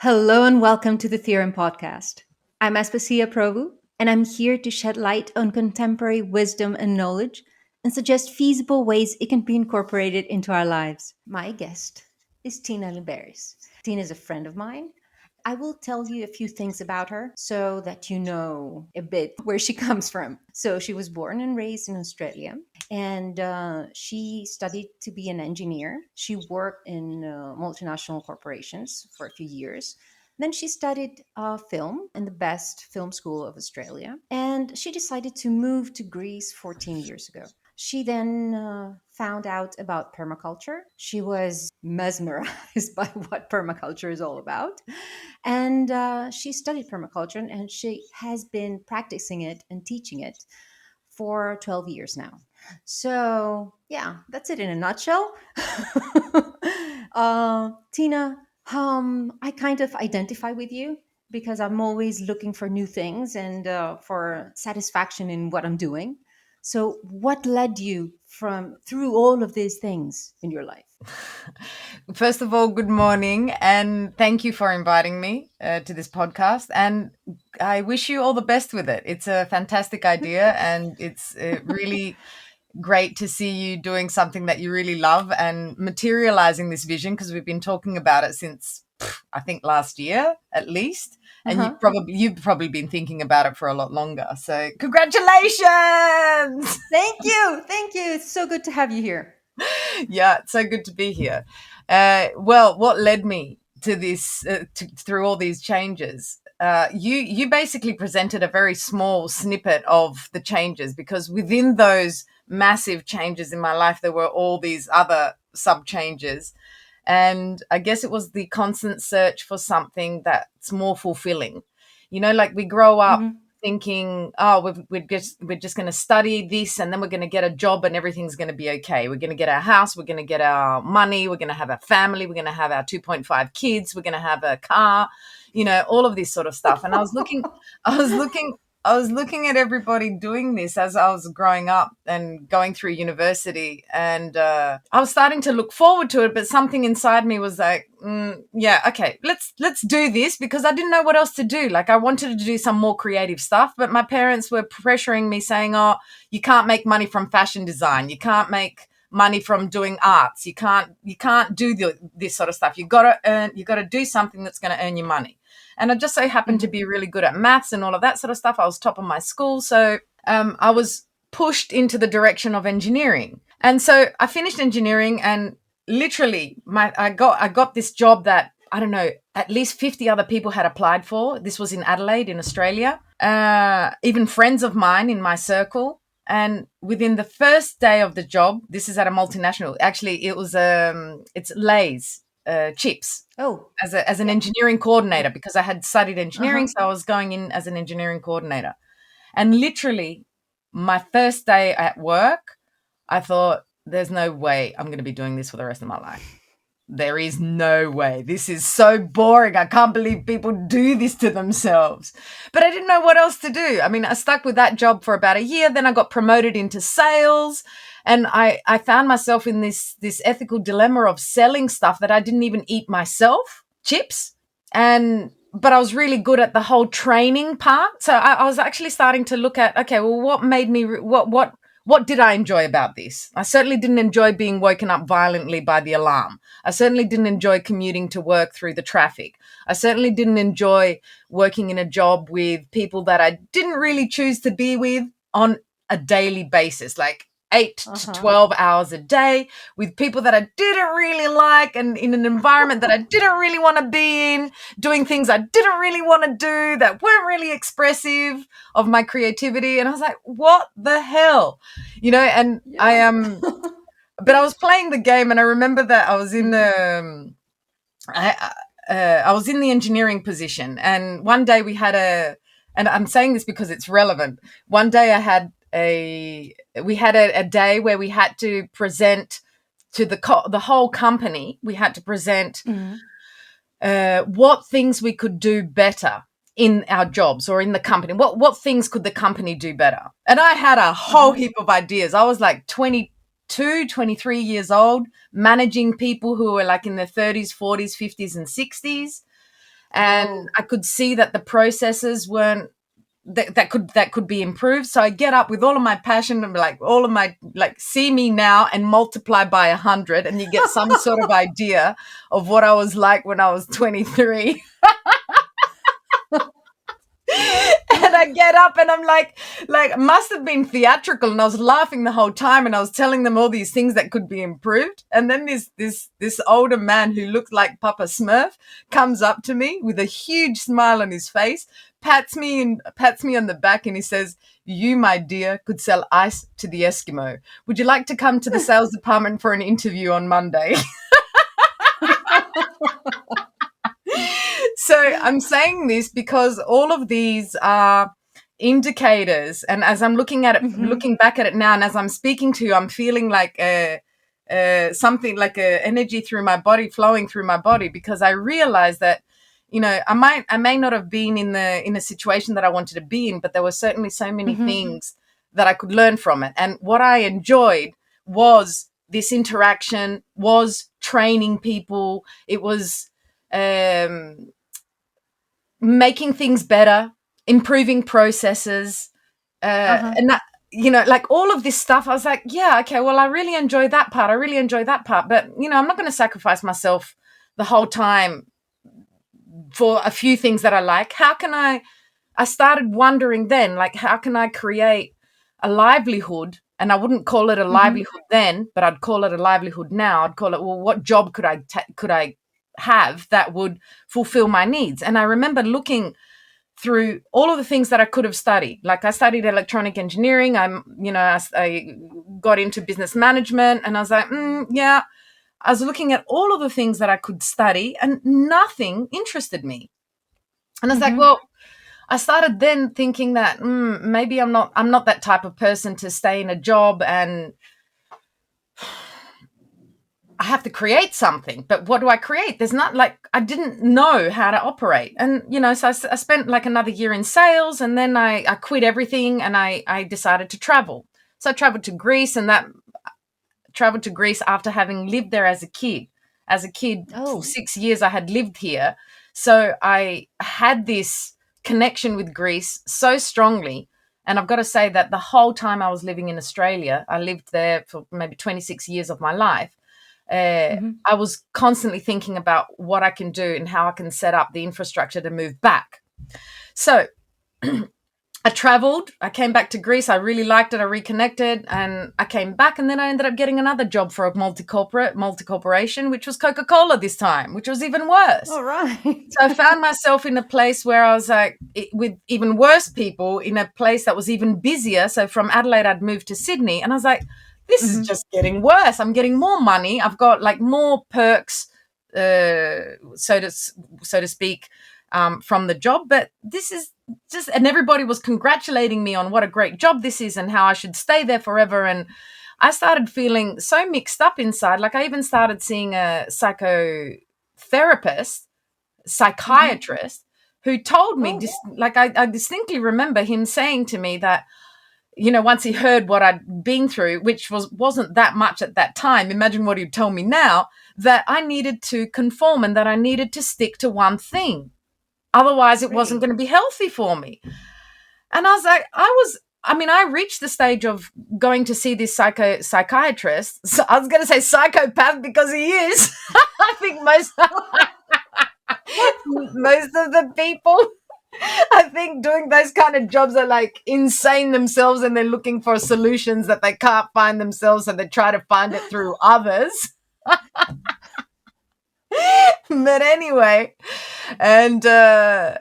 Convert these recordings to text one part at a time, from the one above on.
Hello and welcome to the Theorem Podcast. I'm Aspasia Provou, and I'm here to shed light on contemporary wisdom and knowledge and suggest feasible ways it can be incorporated into our lives. My guest is Tina Lymperis. Tina is a friend of mine. I will tell you a few things about her so that you know a bit where she comes from. So, she was born and raised in Australia, and she studied to be an engineer. She worked in multinational corporations for a few years. Then she studied film in the best film school of Australia, and she decided to move to Greece 14 years ago. She then found out about permaculture. She was mesmerized by what permaculture is all about. And she studied permaculture and she has been practicing it and teaching it for 12 years now. So, yeah, that's it in a nutshell. Tina, I kind of identify with you because I'm always looking for new things and for satisfaction in what I'm doing. So, what led you from through all of these things in your life? First of all, good morning, and thank you for inviting me to this podcast. And I wish you all the best with it. It's a fantastic idea, and it's really great to see you doing something that you really love and materializing this vision, because we've been talking about it since I think last year at least. And Uh-huh. you've probably been thinking about it for a lot longer. So congratulations. Thank you. Thank you. It's so good to have you here. Yeah, it's so good to be here. Well, what led me to this, through all these changes? You basically presented a very small snippet of the changes, because within those massive changes in my life, there were all these other sub changes. And I guess it was the constant search for something that's more fulfilling. Like we grow up Mhm. thinking, oh, we're just going to study this, and then we're going to get a job and everything's going to be okay. We're going to get our house, we're going to get our money, we're going to have a family, we're going to have our 2.5 kids, we're going to have a car, all of this sort of stuff. And I was looking I was looking at everybody doing this as I was growing up and going through university, and I was starting to look forward to it. But something inside me was like, "Yeah, okay, let's do this," because I didn't know what else to do. Like I wanted to do some more creative stuff, but my parents were pressuring me, saying, "Oh, you can't make money from fashion design. You can't make money from doing arts. You can't do this sort of stuff. You got to do something that's going to earn you money." And I just so happened to Mhm. be really good at maths and all of that sort of stuff. I was top of my school. So I was pushed into the direction of engineering. And so I finished engineering, and literally I got this job that, I don't know, at least 50 other people had applied for. This was in Adelaide in Australia. Even friends of mine in my circle. And within the first day of the job, this is at a multinational. Actually, it's Lay's chips, Oh, as an yeah. engineering coordinator, because I had studied engineering, Uh-huh. so I was going in as an engineering coordinator. And literally, my first day at work, I thought, there's no way I'm going to be doing this for the rest of my life. There is no way. This is so boring. I can't believe people do this to themselves. But I didn't know what else to do. I mean, I stuck with that job for about a year. Then I got promoted into sales. And I found myself in this ethical dilemma of selling stuff that I didn't even eat myself, chips. But I was really good at the whole training part. So I was actually starting to look at, okay, well, what made me, what did I enjoy about this? I certainly didn't enjoy being woken up violently by the alarm. I certainly didn't enjoy commuting to work through the traffic. I certainly didn't enjoy working in a job with people that I didn't really choose to be with on a daily basis, like 8 to Uh-huh. 12 hours a day, with people that I didn't really like, and in an environment that I didn't really want to be in, doing things I didn't really want to do, that weren't really expressive of my creativity. And I was like, what the hell? And I Yeah. am, but I was playing the game, and I remember that I was in the, I was in the engineering position, and one day and I'm saying this because it's relevant. One day we had a day where we had to present to the whole company. We had to present Mhm. what things we could do better in our jobs or in the company. What things could the company do better? And I had a whole Uh-huh. heap of ideas. I was like 22, 23 years old, managing people who were like in their 30s, 40s, 50s, and 60s. and I could see that the processes weren't that could be improved. So I get up with all of my passion and like all of my like see me now and multiply by 100, and you get some sort of idea of what I was like when I was 23. And I get up and I'm like must have been theatrical, and I was laughing the whole time, and I was telling them all these things that could be improved. And then this older man who looked like Papa Smurf comes up to me with a huge smile on his face, pats me on the back, and he says, "You, my dear, could sell ice to the Eskimo. Would you like to come to the sales department for an interview on Monday?" So I'm saying this because all of these are indicators, and as I'm looking at it, looking back at it now, and as I'm speaking to you, I'm feeling like something like a energy through my body, flowing through my body, because I realized that, you know, I may not have been in a situation that I wanted to be in, but there were certainly so many things that I could learn from it. And what I enjoyed was this interaction, was training people. It was making things better, improving processes, and that, you know, like all of this stuff. I was like, yeah, okay, well, I really enjoy that part. I really enjoy that part. But, you know, I'm not going to sacrifice myself the whole time for a few things that I like. How can I started wondering then, like, how can I create a livelihood? And I wouldn't call it a livelihood then, but I'd call it a livelihood now. I'd call it, well, what job could I have that would fulfill my needs? And I remember looking through all of the things that I could have studied. Like I studied electronic engineering. I got into business management, and I was like, yeah. I was looking at all of the things that I could study, and nothing interested me. And I was like, well, I started then thinking that maybe I'm not that type of person to stay in a job, and I have to create something. But what do I create? There's not, like, I didn't know how to operate. And, you know, so I spent like another year in sales, and then I quit everything, and I decided to travel. So I traveled to Greece, and traveled to Greece after having lived there as a kid. As a kid, for 6 years, I had lived here. So I had this connection with Greece so strongly. And I've got to say that the whole time I was living in Australia, I lived there for maybe 26 years of my life. I was constantly thinking about what I can do and how I can set up the infrastructure to move back. So I traveled, I came back to Greece, I really liked it, I reconnected, and I came back, and then I ended up getting another job for a multi-corporation, which was Coca-Cola this time, which was even worse. All right. So I found myself in a place where I was like, with even worse people, in a place that was even busier. So from Adelaide, I'd moved to Sydney, and I was like, this is just getting worse. I'm getting more money. I've got like more perks, so to speak, from the job. But this is just, and everybody was congratulating me on what a great job this is and how I should stay there forever. And I started feeling so mixed up inside. Like I even started seeing a psychiatrist who told me, I distinctly remember him saying to me that, you know, once he heard what I'd been through, which wasn't that much at that time, imagine what he'd tell me now, that I needed to conform and that I needed to stick to one thing. Otherwise, it wasn't going to be healthy for me. And I was like, I reached the stage of going to see this psychiatrist. So I was going to say psychopath because he is. I think most of the people, I think, doing those kind of jobs are like insane themselves, and they're looking for solutions that they can't find themselves, so they try to find it through others. But anyway, and I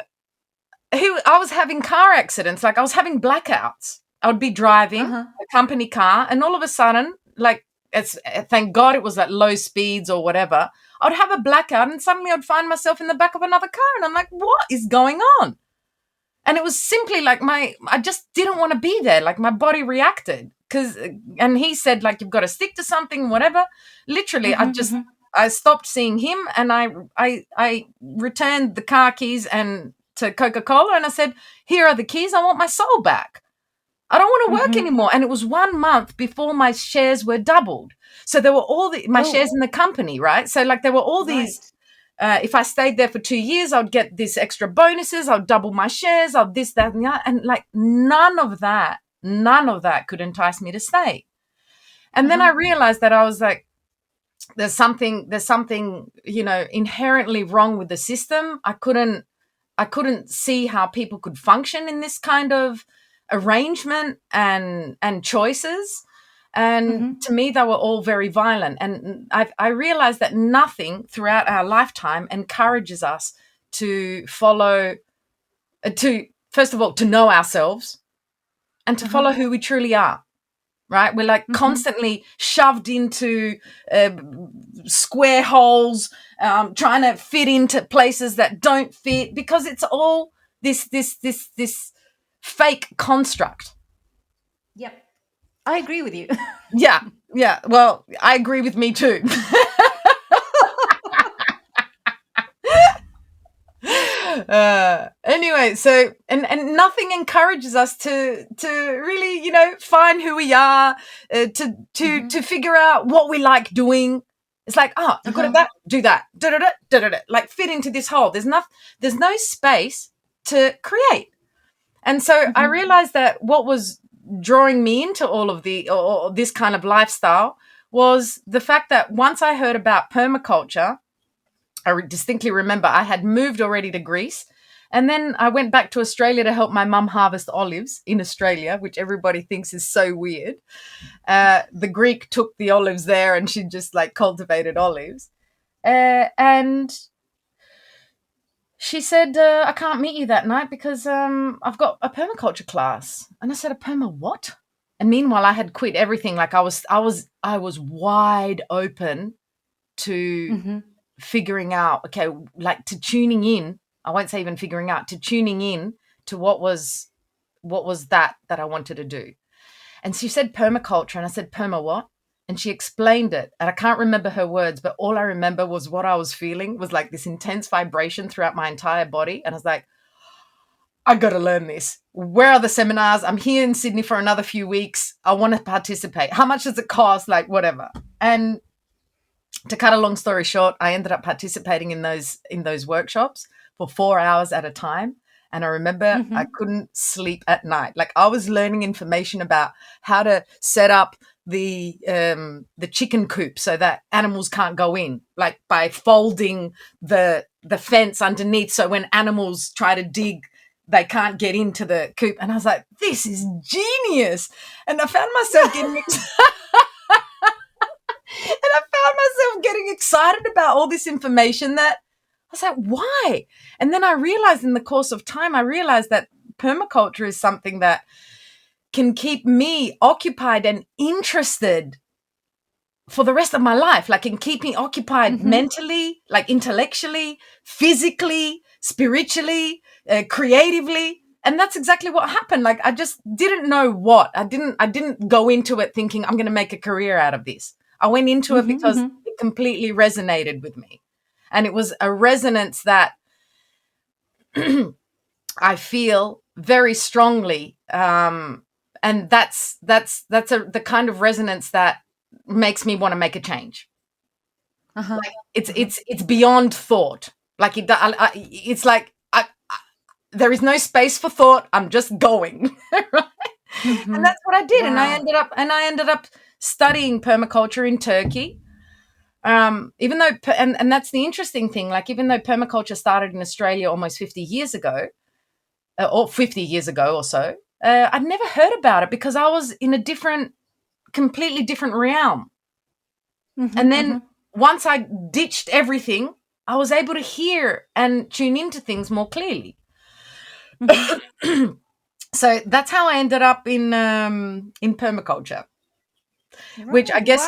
was having car accidents. Like I was having blackouts. I would be driving a company car, and all of a sudden, like, thank God it was at low speeds or whatever, I'd have a blackout, and suddenly I'd find myself in the back of another car, and I'm like, what is going on? And it was simply like I just didn't want to be there. Like my body reacted and he said, like, you've got to stick to something, whatever. Literally, I stopped seeing him, and I returned the car keys and to Coca-Cola, and I said, here are the keys. I want my soul back. I don't want to work anymore. And it was 1 month before my shares were doubled. So there were all my shares in the company, right? So like there were all these If I stayed there for 2 years, I'd get this extra bonuses. I'd double my shares. I'd this, that, and that. And like none of that could entice me to stay. And then I realized that I was like, there's something, inherently wrong with the system. I couldn't see how people could function in this kind of arrangement and choices. And to me, they were all very violent. And I realized that nothing throughout our lifetime encourages us to follow, first of all, to know ourselves and to follow who we truly are. Right? We're like constantly shoved into square holes, trying to fit into places that don't fit, because it's all this fake construct. Yep. I agree with you. Yeah. Well, I agree with me too. Anyway, so and nothing encourages us to really find who we are, to figure out what we like doing. It's like, oh, you're good at that, do that, like fit into this hole. There's no space to create. And so I realized that what was drawing me into all of or this kind of lifestyle was the fact that once I heard about permaculture, I distinctly remember I had moved already to Greece, and then I went back to Australia to help my mum harvest olives in Australia, which everybody thinks is so weird. The Greek took the olives there and she just like cultivated olives. And she said, I can't meet you that night because I've got a permaculture class. And I said, a perma what? And meanwhile, I had quit everything. Like I was wide open to figuring out, okay, like to tuning in. I won't say even figuring out, to tuning in to what was that I wanted to do. And she said permaculture, and I said, perma what? And she explained it, and I can't remember her words, but all I remember was what I was feeling was like this intense vibration throughout my entire body. And I was like, I got to learn this. Where are the seminars? I'm here in Sydney for another few weeks. I want to participate. How much does it cost? Like whatever. And to cut a long story short, I ended up participating in those workshops for 4 hours at a time. And I remember I couldn't sleep at night. Like I was learning information about how to set up the chicken coop so that animals can't go in, like by folding the fence underneath. So when animals try to dig, they can't get into the coop. And I was like, this is genius. And I found myself getting excited about all this information that I was like, why? And then I realized in the course of time, that permaculture is something that can keep me occupied and interested for the rest of my life. Like can keep me occupied mentally, like intellectually, physically, spiritually, creatively. And that's exactly what happened. Like I just didn't know what. I didn't go into it thinking I'm going to make a career out of this. I went into it because it completely resonated with me. And it was a resonance that I feel very strongly. And that's the kind of resonance that makes me want to make a change. Like it's beyond thought. Like it's like there is no space for thought. I'm just going. Right? And that's what I did. Wow. And I ended up studying permaculture in Turkey. Even though, and that's the interesting thing, like even though permaculture started in Australia almost 50 years ago, or 50 years ago or so, I'd never heard about it because I was in a completely different realm. And then once I ditched everything, I was able to hear and tune into things more clearly. So that's how I ended up in permaculture, right. Which I guess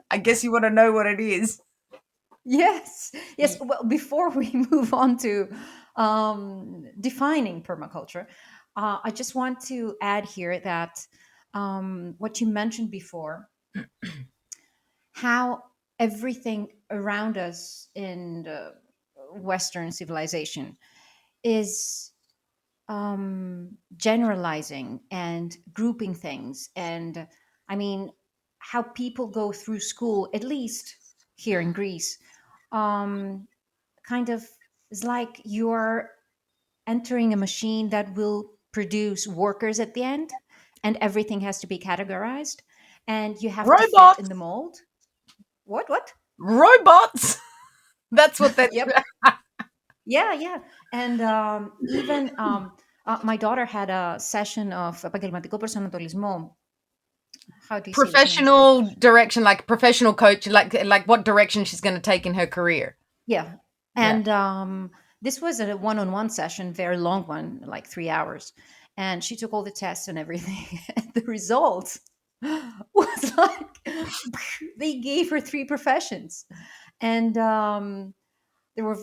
I guess you want to know what it is. Yes. Well, before we move on to defining permaculture, I just want to add here that what you mentioned before, how everything around us in the Western civilization is generalizing and grouping things. And I mean, how people go through school, at least here in Greece, kind of is like you're entering a machine that will produce workers at the end, and everything has to be categorized, and you have to fit in the Robots. mold. What? Robots. That's what that. Yep. Yeah, yeah. And even my daughter had a session of επαγγελματικό προσανατολισμό. How do you say this in English? Professional direction, like professional coach, like what direction she's going to take in her career. Yeah. Yeah. And this was a one-on-one session, very long one, like 3 hours. And she took all the tests and everything. And the results was like they gave her three professions. And there were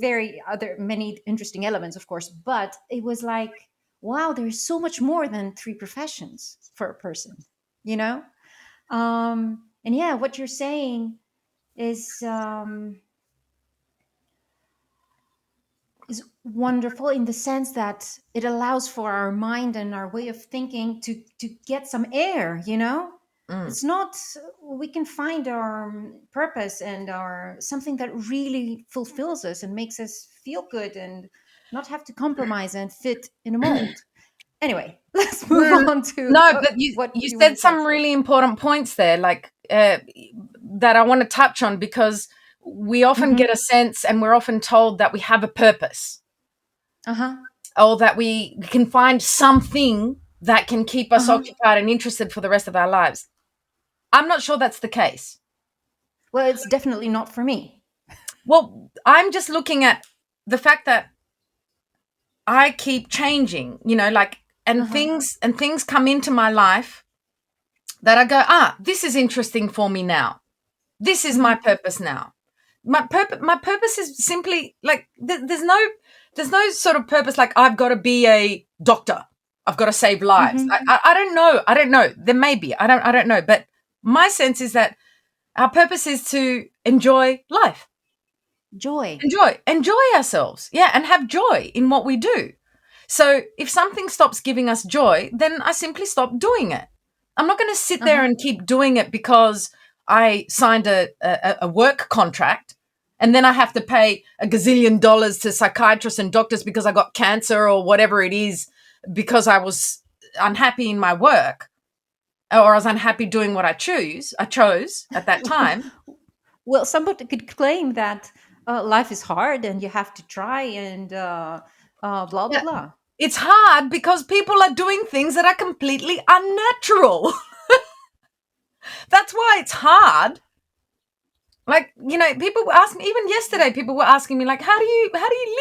many interesting elements, of course, but it was like, wow, there's so much more than three professions for a person, you know? And yeah, what you're saying is wonderful in the sense that it allows for our mind and our way of thinking to get some air, you know? Mm. It's not, we can find our purpose and our something that really fulfills us and makes us feel good and not have to compromise and fit in a mold. Anyway, let's move Mm. on to No, but what you you want said to say. some really important points there, like that I want to touch on, because we often get a sense, and we're often told that we have a purpose, Uh-huh. or that we can find something that can keep us occupied and interested for the rest of our lives. I'm not sure that's the case. Well, it's definitely not for me. Well, I'm just looking at the fact that I keep changing, and things come into my life that I go, this is interesting for me now. This is my purpose now. My purpose is simply like there's no sort of purpose like I've got to be a doctor. I've got to save lives. I don't know. I don't know. There may be. I don't know. But my sense is that our purpose is to enjoy life. Enjoy ourselves. Yeah, and have joy in what we do. So if something stops giving us joy, then I simply stop doing it. I'm not going to sit there and keep doing it because I signed a work contract and then I have to pay $1 gazillion to psychiatrists and doctors because I got cancer or whatever it is, because I was unhappy in my work, or I was unhappy doing what I chose at that time. Well, somebody could claim that life is hard and you have to try and blah, blah, Yeah. blah. It's hard because people are doing things that are completely unnatural. That's why it's hard. Like, people were asking, even yesterday, people were asking me, like, how do you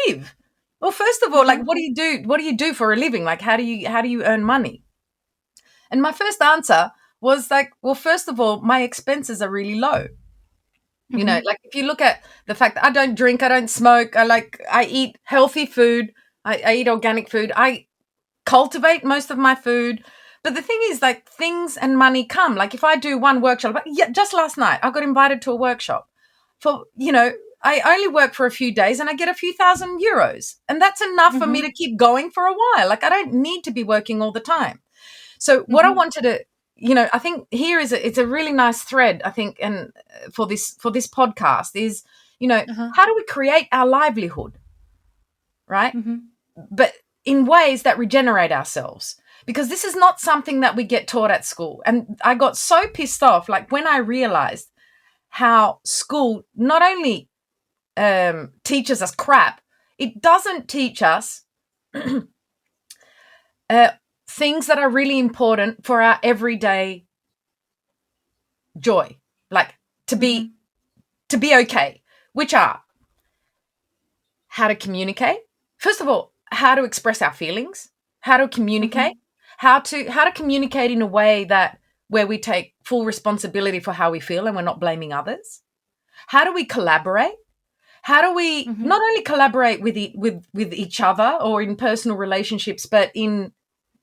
live? Well, first of all, like, what do you do? What do you do for a living? Like, how do you earn money? And my first answer was like, well, first of all, my expenses are really low. Like if you look at the fact that I don't drink, I don't smoke, I eat healthy food, I eat organic food, I cultivate most of my food. But the thing is, like, things and money come. Like if I do one workshop, just last night I got invited to a workshop for, I only work for a few days and I get a few €1,000, and that's enough for me to keep going for a while. Like I don't need to be working all the time. So what I wanted to, I think here it's a really nice thread, I think, and for this podcast is, how do we create our livelihood, right? But in ways that regenerate ourselves, because this is not something that we get taught at school. And I got so pissed off, like when I realized how school not only teaches us crap, it doesn't teach us things that are really important for our everyday joy, like to be okay, which are how to communicate. First of all, how to express our feelings, how to communicate, how to communicate in a way that where we take full responsibility for how we feel and we're not blaming others. How do we collaborate? How do we not only collaborate with each other or in personal relationships, but in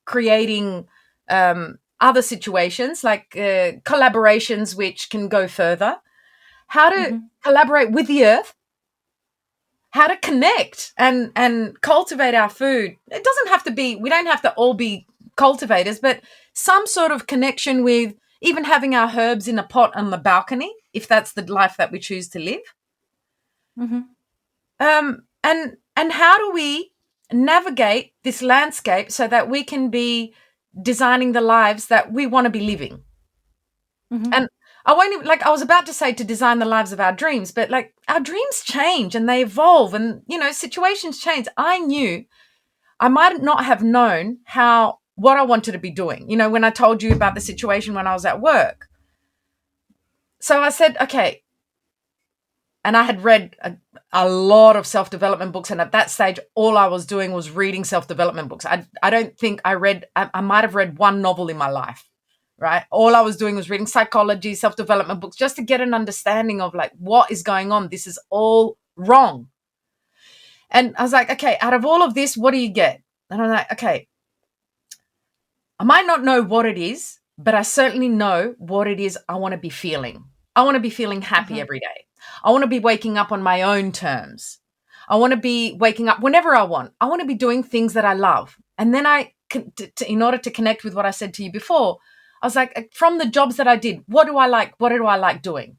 creating other situations, like collaborations which can go further? How to collaborate with the earth? How to connect and cultivate our food? It doesn't have to be, we don't have to all be cultivators, but some sort of connection with even having our herbs in a pot on the balcony, if that's the life that we choose to live. And how do we navigate this landscape so that we can be designing the lives that we want to be living? And I won't even, like, I was about to say to design the lives of our dreams, but like our dreams change and they evolve and, situations change. I knew I might not have known what I wanted to be doing, when I told you about the situation when I was at work. So I said, okay. And I had read a lot of self-development books. And at that stage, all I was doing was reading self-development books. I don't think I might have read one novel in my life, right? All I was doing was reading psychology, self-development books, just to get an understanding of like, what is going on? This is all wrong. And I was like, okay, out of all of this, what do you get? And I'm like, okay, I might not know what it is, but I certainly know what it is I want to be feeling. I want to be feeling happy every day. I want to be waking up on my own terms. I want to be waking up whenever I want. I want to be doing things that I love. And then in order to connect with what I said to you before, I was like, from the jobs that I did, what do I like? What do I like doing?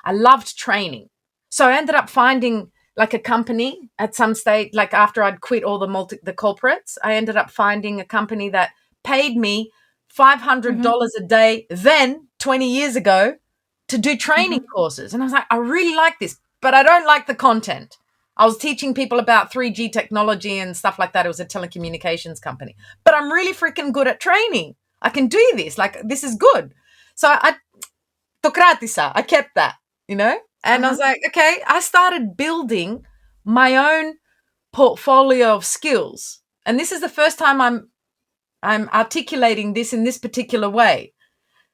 I loved training. So I ended up finding like a company at some stage, like after I'd quit all the corporates, I ended up finding a company that paid me $500 a day then 20 years ago to do training courses. And I was like, I really like this, but I don't like the content. I was teaching people about 3G technology and stuff like that. It was a telecommunications company, but I'm really freaking good at training. I can do this. Like, this is good. So I kept that, and I was like, okay, I started building my own portfolio of skills. And this is the first time I'm articulating this in this particular way,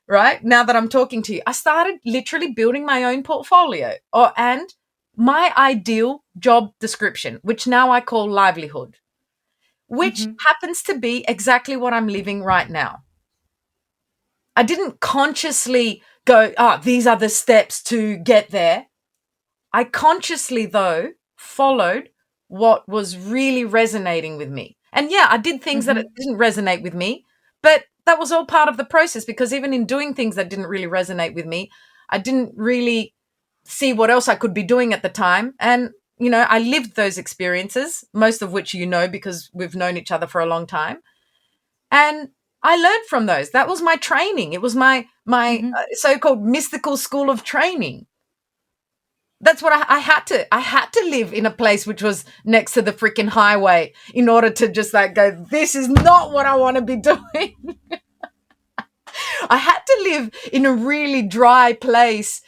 right? Now that I'm talking to you, I started literally building my own portfolio and my ideal job description, which now I call livelihood, which happens to be exactly what I'm living right now. I didn't consciously go, these are the steps to get there. I consciously, though, followed what was really resonating with me. And yeah, I did things that didn't resonate with me, but that was all part of the process, because even in doing things that didn't really resonate with me, I didn't really see what else I could be doing at the time. And, I lived those experiences, most of which because we've known each other for a long time. And I learned from those. That was my training. It was my so-called mystical school of training. That's what I had to live in a place which was next to the freaking highway in order to just like go, this is not what I want to be doing. I had to live in a really dry place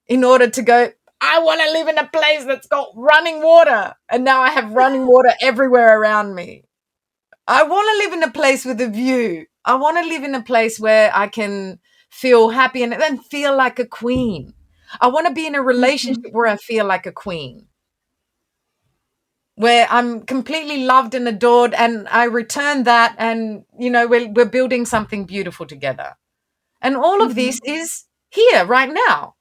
in order to go, I want to live in a place that's got running water. And now I have running water everywhere around me. I want to live in a place with a view. I want to live in a place where I can feel happy and then feel like a queen. I want to be in a relationship where I feel like a queen, where I'm completely loved and adored, and I return that, and, we're building something beautiful together. And all of this is here right now.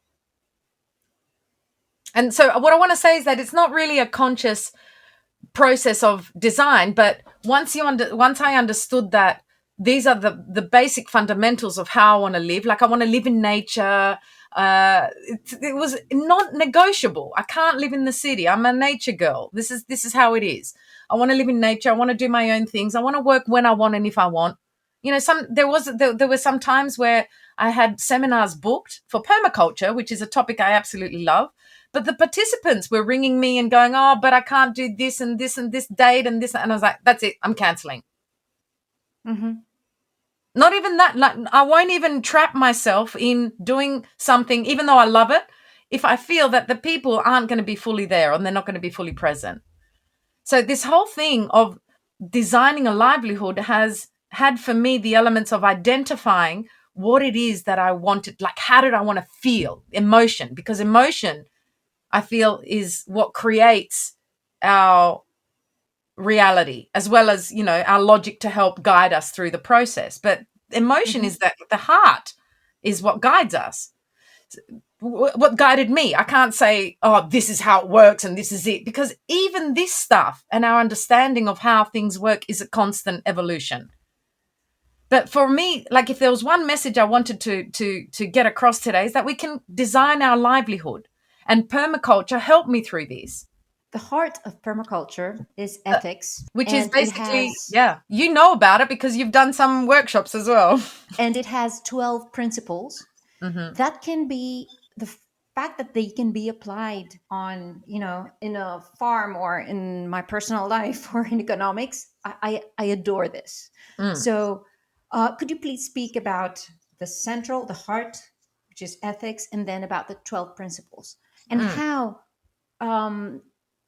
And so what I want to say is that it's not really a conscious process of design, but once I understood that these are the basic fundamentals of how I want to live, like I want to live in nature. It was not negotiable. I can't live in the city. I'm a nature girl. This is how it is. I want to live in nature. I want to do my own things. I want to work when I want and if I want. There were some times where I had seminars booked for permaculture, which is a topic I absolutely love. But the participants were ringing me and going, oh, but I can't do this and this and this date and this. And I was like, that's it. I'm canceling. Not even that. Like, I won't even trap myself in doing something, even though I love it, if I feel that the people aren't going to be fully there and they're not going to be fully present. So this whole thing of designing a livelihood has had for me the elements of identifying what it is that I wanted. Like, how did I want to feel? Emotion, because emotion, I feel, is what creates our reality, as well as, our logic to help guide us through the process. But emotion is that the heart is what guides us. What guided me. I can't say, oh, this is how it works and this is it, because even this stuff and our understanding of how things work is a constant evolution. But for me, like, if there was one message I wanted to get across today, is that we can design our livelihood. And permaculture helped me through this. The heart of permaculture is ethics, Which is and it basically, has you know about it because you've done some workshops as well. 12 principles Mm-hmm. that can be the fact that they can be applied on, in a farm or in my personal life or in economics. I adore this. Mm. So could you please speak about the heart, which is ethics, and then about the 12 principles, and Mm. how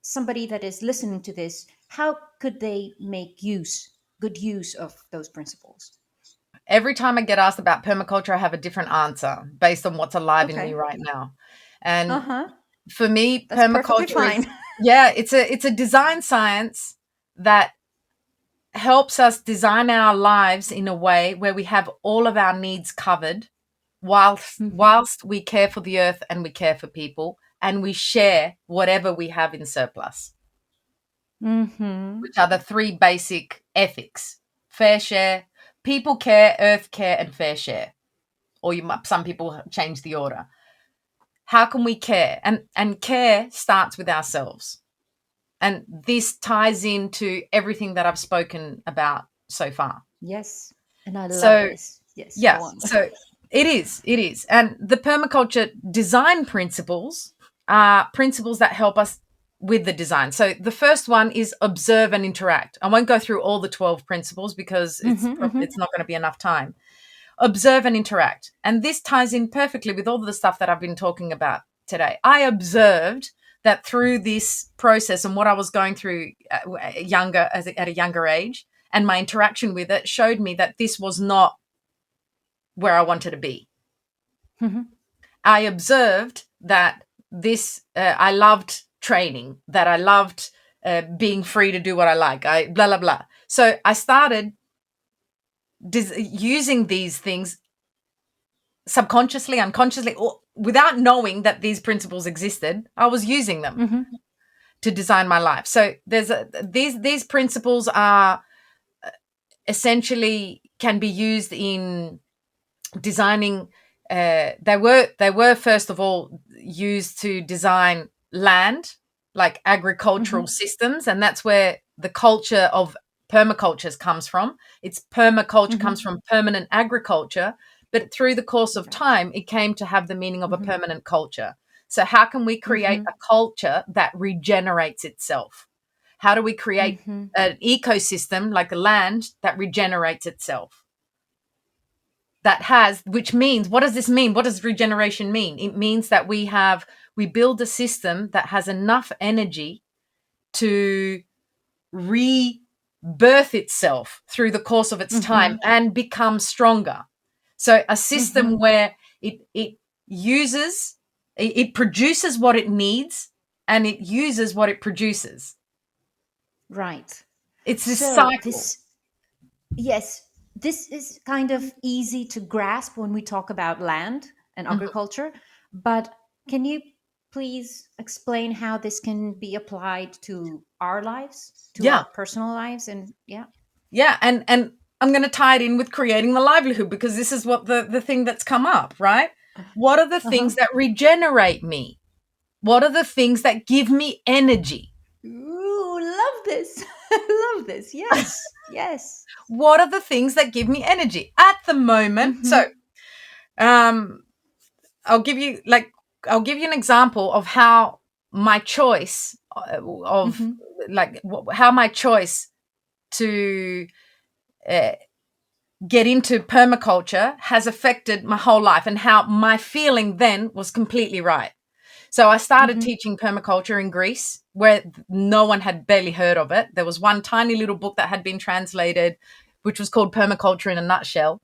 somebody that is listening to this, how could they make good use of those principles? Every time I get asked about permaculture, I have a different answer based on what's alive in me Okay. right now. And Uh-huh. for me, That's perfectly permaculture is, fine. it's a design science that helps us design our lives in a way where we have all of our needs covered whilst we care for the earth and we care for people and we share whatever we have in surplus, Mm-hmm. which are the three basic ethics: fair share, people care, earth care, and fair share. Or some people change the order. How can we care? And care starts with ourselves. And this ties into everything that I've spoken about so far. Yes. And I love So, this. Yes, yeah, go on. so it is. And the permaculture design principles are principles that help us with the design. So the first one is observe and interact. I won't go through all the 12 principles because it's not going to be enough time. Observe and interact. And this ties in perfectly with all the stuff that I've been talking about today. I observed that through this process and what I was going through at a younger age, and my interaction with it showed me that this was not where I wanted to be. I observed that I loved training, that I loved being free to do what I like. Blah, blah, blah. So I started using these things subconsciously, unconsciously, or without knowing that these principles existed. I was using them to design my life. So these principles are essentially can be used in designing. They were first of all used to design land, like agricultural systems, and that's where the culture of permaculture comes from. It's permaculture comes from permanent agriculture, but through the course of time, it came to have the meaning of a permanent culture. So how can we create a culture that regenerates itself? How do we create an ecosystem like a land that regenerates itself? Which means, what does this mean? What does regeneration mean? It means that we build a system that has enough energy to rebirth itself through the course of its time and become stronger. So a system where it produces what it needs and it uses what it produces. Right. It's this So cycle. this is kind of easy to grasp when we talk about land and agriculture, but can you please explain how this can be applied to our lives, to our personal lives? And Yeah, and I'm going to tie it in with creating the livelihood because this is what the thing that's come up, right? What are the things that regenerate me? What are the things that give me energy? Ooh, love this. Love this. Yes. Yes. What are the things that give me energy at the moment? So, I'll give you an example of how my choice how my choice to get into permaculture has affected my whole life and how my feeling then was completely right. So I started teaching permaculture in Greece where no one had barely heard of it. There was one tiny little book that had been translated, which was called Permaculture in a Nutshell.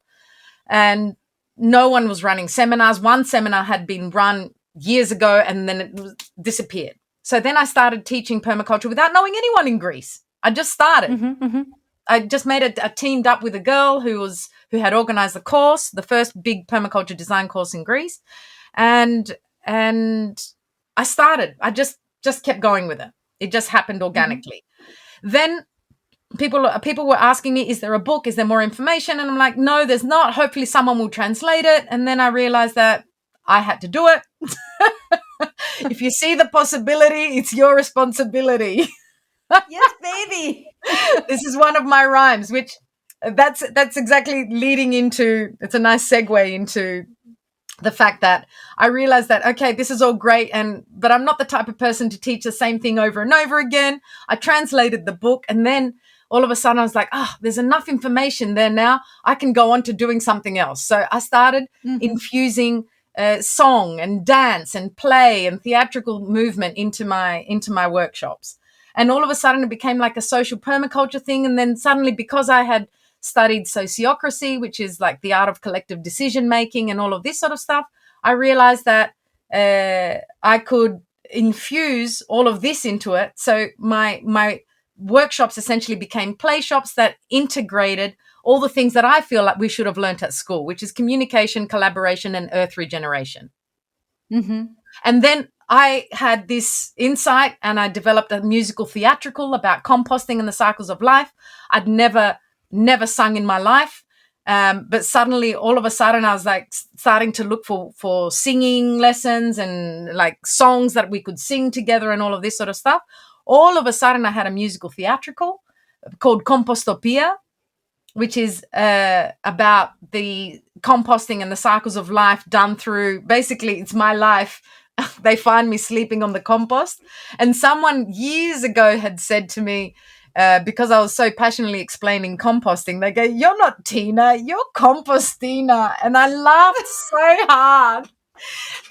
And no one was running seminars. One seminar had been run years ago and then it disappeared. So then I started teaching permaculture without knowing anyone in Greece. I just started. I just teamed up with a girl who had organized the course, the first big permaculture design course in Greece. And I started. I just kept going with it. It just happened organically. Then people were asking me, is there a book? Is there more information? And I'm like, no, there's not. Hopefully someone will translate it. And then I realized that I had to do it. If you see the possibility, it's your responsibility. Yes, baby. This is one of my rhymes, which that's exactly leading into, it's a nice segue into the fact that I realized that, okay, this is all great, but I'm not the type of person to teach the same thing over and over again. I translated the book, and then all of a sudden I was like, there's enough information there now. I can go on to doing something else. So I started infusing song and dance and play and theatrical movement into my workshops. And all of a sudden it became like a social permaculture thing. And then suddenly, because I had studied sociocracy, which is like the art of collective decision making and all of this sort of stuff, I realized that I could infuse all of this into it. So my workshops essentially became play shops that integrated all the things that I feel like we should have learnt at school, which is communication, collaboration, and earth regeneration. And then I had this insight, and I developed a musical theatrical about composting and the cycles of life. I'd never sung in my life. But suddenly, all of a sudden, I was like starting to look for singing lessons and like songs that we could sing together and all of this sort of stuff. All of a sudden, I had a musical theatrical called Compostopia, which is about the composting and the cycles of life done through, basically, it's my life. They find me sleeping on the compost. And someone years ago had said to me, because I was so passionately explaining composting, they go, "You're not Tina, you're Compostina." And I laughed so hard.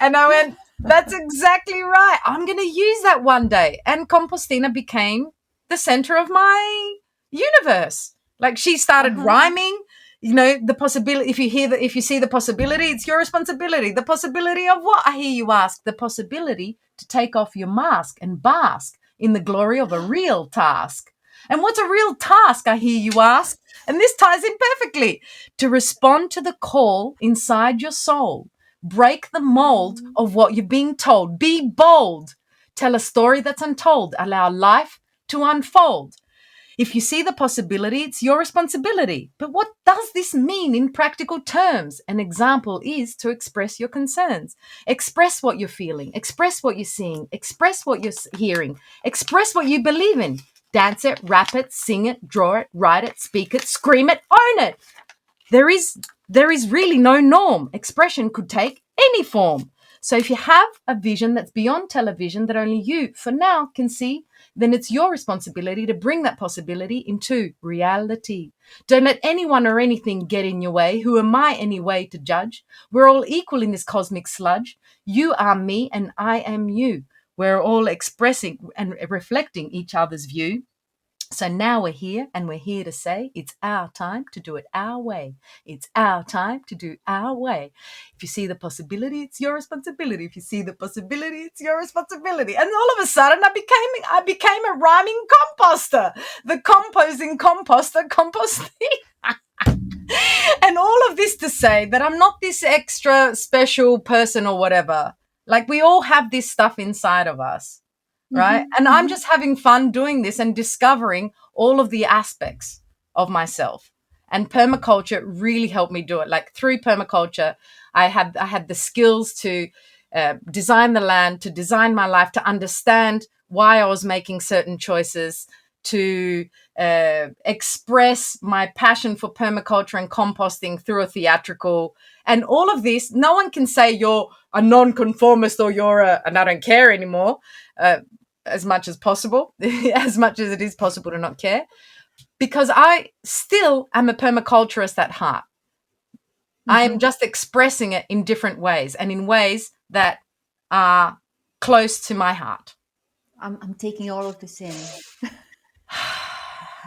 And I went, that's exactly right. I'm going to use that one day. And Compostina became the center of my universe. Like, she started rhyming, the possibility. If you see the possibility, it's your responsibility. The possibility of what, I hear you ask? The possibility to take off your mask and bask in the glory of a real task. And what's a real task, I hear you ask? And this ties in perfectly. To respond to the call inside your soul. Break the mold of what you're being told. Be bold. Tell a story that's untold. Allow life to unfold. If you see the possibility, it's your responsibility. But what does this mean in practical terms? An example is to express your concerns. Express what you're feeling. Express what you're seeing. Express what you're hearing. Express what you believe in. Dance it, rap it, sing it, draw it, write it, speak it, scream it, own it. There is really no norm. Expression could take any form. So if you have a vision that's beyond television that only you, for now, can see, then it's your responsibility to bring that possibility into reality. Don't let anyone or anything get in your way. Who am I anyway to judge? We're all equal in this cosmic sludge. You are me and I am you. We're all expressing and reflecting each other's view. So now we're here, and we're here to say it's our time to do it our way. It's our time to do our way. If you see the possibility, it's your responsibility. If you see the possibility, it's your responsibility. And all of a sudden, I became a rhyming composter, the composing composter, composting. And all of this to say that I'm not this extra special person or whatever. Like, we all have this stuff inside of us. Right. And I'm just having fun doing this and discovering all of the aspects of myself. And permaculture really helped me do it. Like, through permaculture, I had the skills to design the land, to design my life, to understand why I was making certain choices, to express my passion for permaculture and composting through a theatrical. And all of this, no one can say you're a non-conformist or and I don't care anymore. As much as possible, as much as it is possible to not care, because I still am a permaculturist at heart. I am just expressing it in different ways, and in ways that are close to my heart. I'm taking all of this in.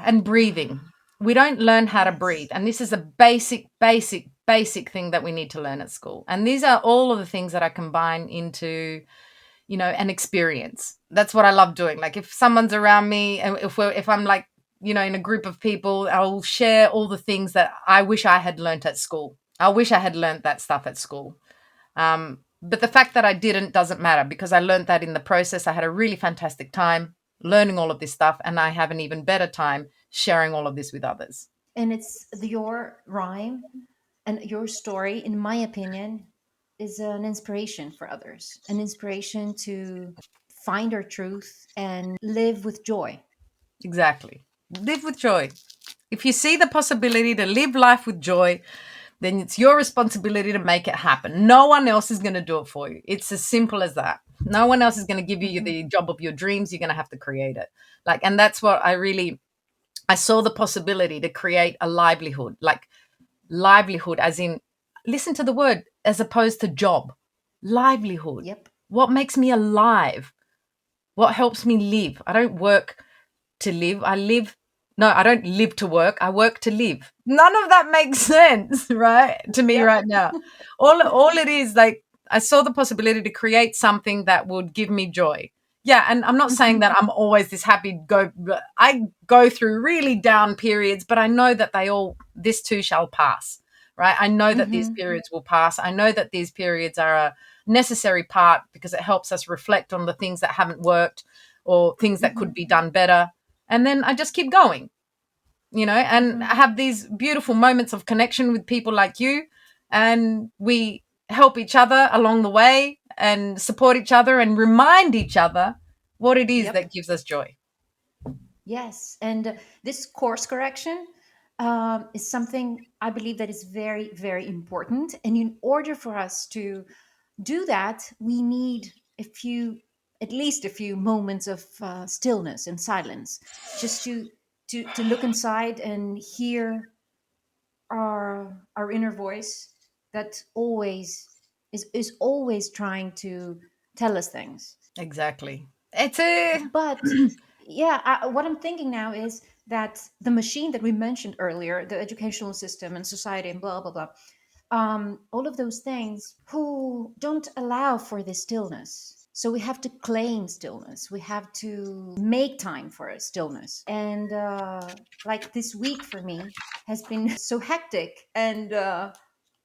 And breathing. We don't learn how to breathe, and this is a basic thing that we need to learn at school. And these are all of the things that I combine into an experience. That's what I love doing. Like, if someone's around me, and if I'm like, in a group of people, I'll share all the things that I wish I had learnt at school. I wish I had learnt that stuff at school. But the fact that I didn't doesn't matter, because I learnt that in the process. I had a really fantastic time learning all of this stuff, and I have an even better time sharing all of this with others. And it's your rhyme and your story, in my opinion, is an inspiration for others, an inspiration to find our truth and live with joy. Exactly. Live with joy. If you see the possibility to live life with joy, then it's your responsibility to make it happen. No one else is going to do it for you. It's as simple as that. No one else is going to give you Mhm. the job of your dreams. You're going to have to create it. And that's what I saw the possibility to create a livelihood, like livelihood, as in, listen to the word, as opposed to job. Livelihood. Yep. What makes me alive? What helps me live? I don't work to live. I don't live to work. I work to live. None of that makes sense, right? To me Yep. right now. All it is, like, I saw the possibility to create something that would give me joy. Yeah, and I'm not saying Mhm. that I'm always I go through really down periods, but I know that this too shall pass, right? I know that these Mhm. periods will pass. I know that these periods are a necessary part because it helps us reflect on the things that haven't worked or things that could Mhm. be done better. And then I just keep going, and I Mhm. have these beautiful moments of connection with people like you, and we help each other along the way and support each other and remind each other what it is Yep. that gives us joy. Yes. And this course correction is something I believe that is very, very important. And in order for us to do that, we need at least a few moments of stillness and silence, just to look inside and hear our inner voice that always is always trying to tell us things. Exactly. It's a But yeah, what I'm thinking now is that the machine that we mentioned earlier, the educational system and society and blah blah blah, all of those things who don't allow for this stillness. So we have to claim stillness. We have to make time for a stillness. And like this week for me has been so hectic, and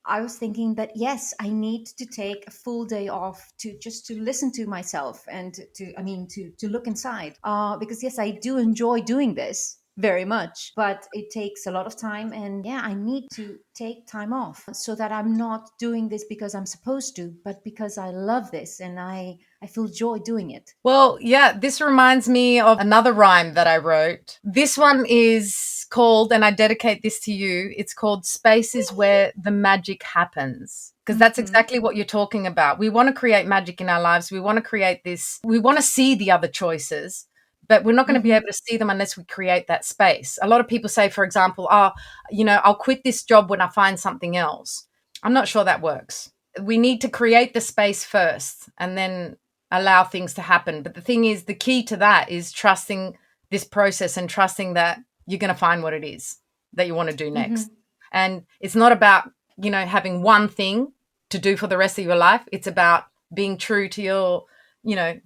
I was thinking that yes, I need to take a full day off to just to listen to myself and to look inside. Because yes, I do enjoy doing this very much, but it takes a lot of time, and yeah, I need to take time off so that I'm not doing this because I'm supposed to, but because I love this and I feel joy doing it. Well, yeah, this reminds me of another rhyme that I wrote. This one is called, and I dedicate this to you, it's called Space is Where the Magic Happens. Because that's Hmm. exactly what you're talking about. We want to create magic in our lives. We want to create this, we want to see the other choices, but we're not going to be Hmm. able to see them unless we create that space. A lot of people say, for example, I'll quit this job when I find something else. I'm not sure that works. We need to create the space first and then allow things to happen. But the thing is, the key to that is trusting this process and trusting that you're going to find what it is that you want to do Hmm. next. And it's not about, having one thing to do for the rest of your life. It's about being true to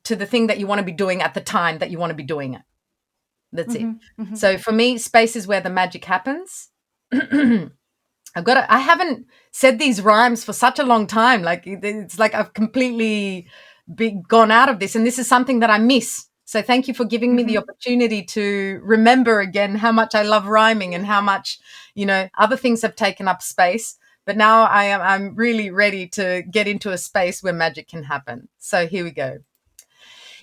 to the thing that you want to be doing at the time that you want to be doing it. That's it. Hmm. Hmm. So for me, space is where the magic happens. I haven't said these rhymes for such a long time. Like it's like I've completely gone out of this. And this is something that I miss. So thank you for giving me the Hmm. opportunity to remember again how much I love rhyming and how much, other things have taken up space. But now I'm really ready to get into a space where magic can happen. So here we go.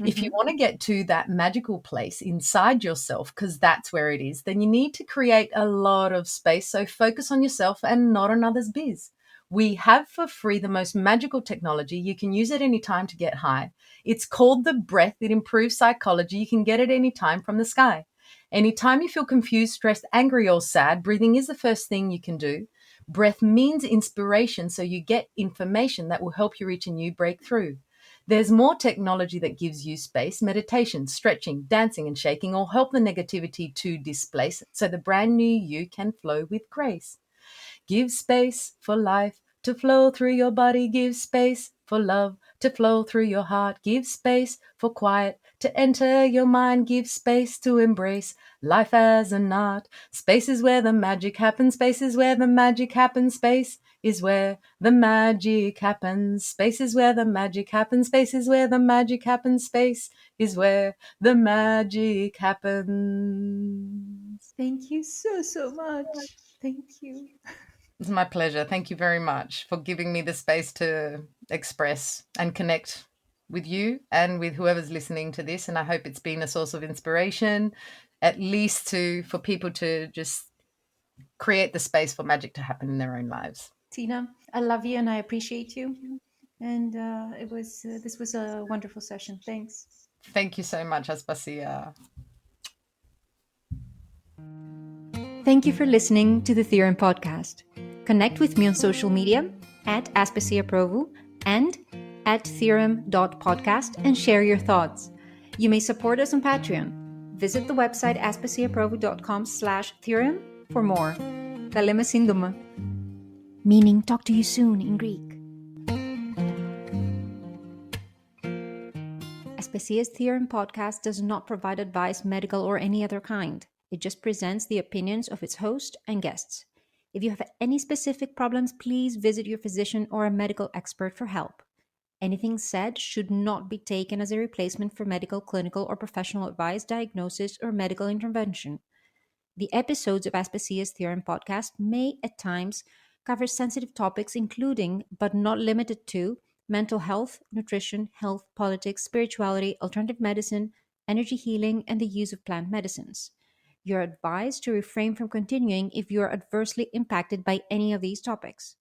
If you Hmm. want to get to that magical place inside yourself, because that's where it is, then you need to create a lot of space. So focus on yourself and not on others' biz. We have for free the most magical technology. You can use it anytime to get high. It's called the breath. It improves psychology. You can get it anytime from the sky. Anytime you feel confused, stressed, angry, or sad, breathing is the first thing you can do. Breath means inspiration, so you get information that will help you reach a new breakthrough. There's more technology that gives you space. Meditation, stretching, dancing, and shaking all help the negativity to displace so the brand new you can flow with grace. Give space for life to flow through your body. Give space for love to flow through your heart. Give space for quiet to enter your mind. Give space to embrace life as an art. Space is where the magic happens. Space is where the magic happens. Space is where the magic happens. Space is where the magic happens. Space is where the magic happens. Space is where the magic happens. Thank you so, so much. Thank you. It's my pleasure. Thank you very much for giving me the space to express and connect with you and with whoever's listening to this. And I hope it's been a source of inspiration, at least for people to just create the space for magic to happen in their own lives. Tina, I love you and I appreciate you. And this was a wonderful session. Thanks. Thank you so much, Aspasia. Thank you for listening to the Theorem Podcast. Connect with me on social media at Aspasia Provou and at theorem.podcast and share your thoughts. You may support us on Patreon. Visit the website aspasiaprovou.com/theorem for more. Τα λέμε σύντομα. Meaning talk to you soon in Greek. Aspasia's Theorem Podcast does not provide advice, medical or any other kind. It just presents the opinions of its host and guests. If you have any specific problems, please visit your physician or a medical expert for help. Anything said should not be taken as a replacement for medical, clinical, or professional advice, diagnosis, or medical intervention. The episodes of Aspasia's Theorem Podcast may, at times, cover sensitive topics including, but not limited to, mental health, nutrition, health, politics, spirituality, alternative medicine, energy healing, and the use of plant medicines. You're advised to refrain from continuing if you are adversely impacted by any of these topics.